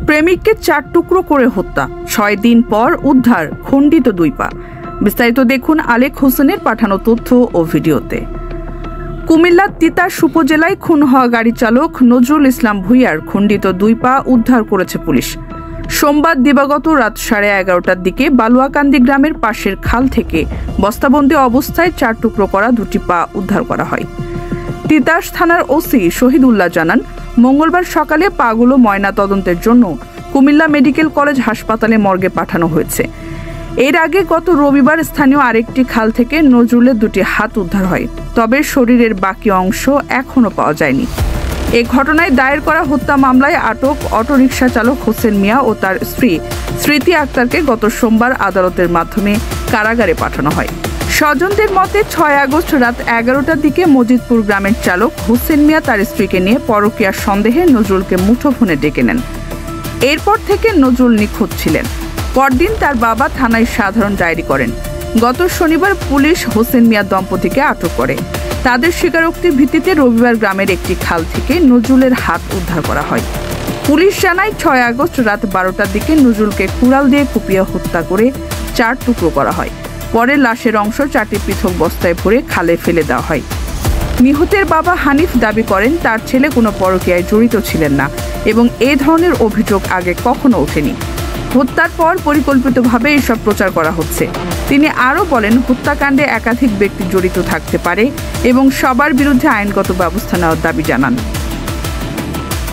প্রেমিককে 4 টুকরো করে হত্যা, 6 দিন পর উদ্ধার খণ্ডিত 2 পা। বিস্তারিত দেখুন আলেক হোসেনের পাঠানো তথ্য ও ভিডিওতে। কুমিল্লার তিতাস উপজেলায় খুন হওয়া গাড়ি চালক নজরুল ইসলাম ভূঁইয়ার খণ্ডিত 2 পা উদ্ধার করেছে পুলিশ। সোমবার দিবাগত রাত 11:30টার দিকে বালুয়াকান্দি গ্রামের পাশের খাল থেকে বস্তাবন্দি অবস্থায় 4 টুকরো করা 2টি পা উদ্ধার করা হয়। তিতাস থানার ওসি শহীদুল্লাহ জানান, মঙ্গলবার সকালে পাগুলো ময়না তদন্তের জন্য কুমিল্লা মেডিকেল কলেজ হাসপাতালে মর্গে পাঠানো হয়েছে। এর আগে গত রবিবার স্থানীয় আরেকটি খাল থেকে নজরুলের 2টি হাত উদ্ধার হয়, তবে শরীরের বাকি অংশ এখনও পাওয়া যায়নি। এ ঘটনায় দায়ের করা হত্যা মামলায় আটক অটোরিকশা চালক হোসেন মিয়া ও তার স্ত্রী স্মৃতি আক্তারকে গত সোমবার আদালতের মাধ্যমে কারাগারে পাঠানো হয়। স্বজনদের মতে 6 আগস্ট রাত 11টার দিকে মজিদপুর গ্রামের চালক হোসেন মিয়া তার স্ত্রীকে নিয়ে পরকীয়ার সন্দেহে নজরুলকে মুঠোফোনে ডেকে নেন। এরপর থেকে নজরুল নিখোঁজ ছিলেন। পরদিন তার বাবা থানায় সাধারণ ডায়েরি করেন। গত শনিবার পুলিশ হোসেন মিয়া দম্পতিকে আটক করে। তাদের স্বীকারোক্তির ভিত্তিতে রবিবার গ্রামের একটি খাল থেকে নজরুলের হাত উদ্ধার করা হয়। পুলিশ জানায় 6 আগস্ট রাত 12টার দিকে নজরুলকে কুড়াল দিয়ে কুপিয়ে হত্যা করে 4 টুকরো করা হয়। পরে লাশের অংশ 4টি পৃথক বস্তায় ভরে খালে ফেলে দেওয়া হয়। নিহতের বাবা হানিফ দাবি করেন তার ছেলে কোনো পরকীয়ায় জড়িত ছিলেন না এবং এ ধরনের অভিযোগ আগে কখনো ওঠেনি। হত্যার পর পরিকল্পিতভাবে এসব প্রচার করা হচ্ছে। তিনি আরও বলেন, হত্যাকাণ্ডে একাধিক ব্যক্তি জড়িত থাকতে পারে এবং সবার বিরুদ্ধে আইনগত ব্যবস্থা নেওয়ার দাবি জানান।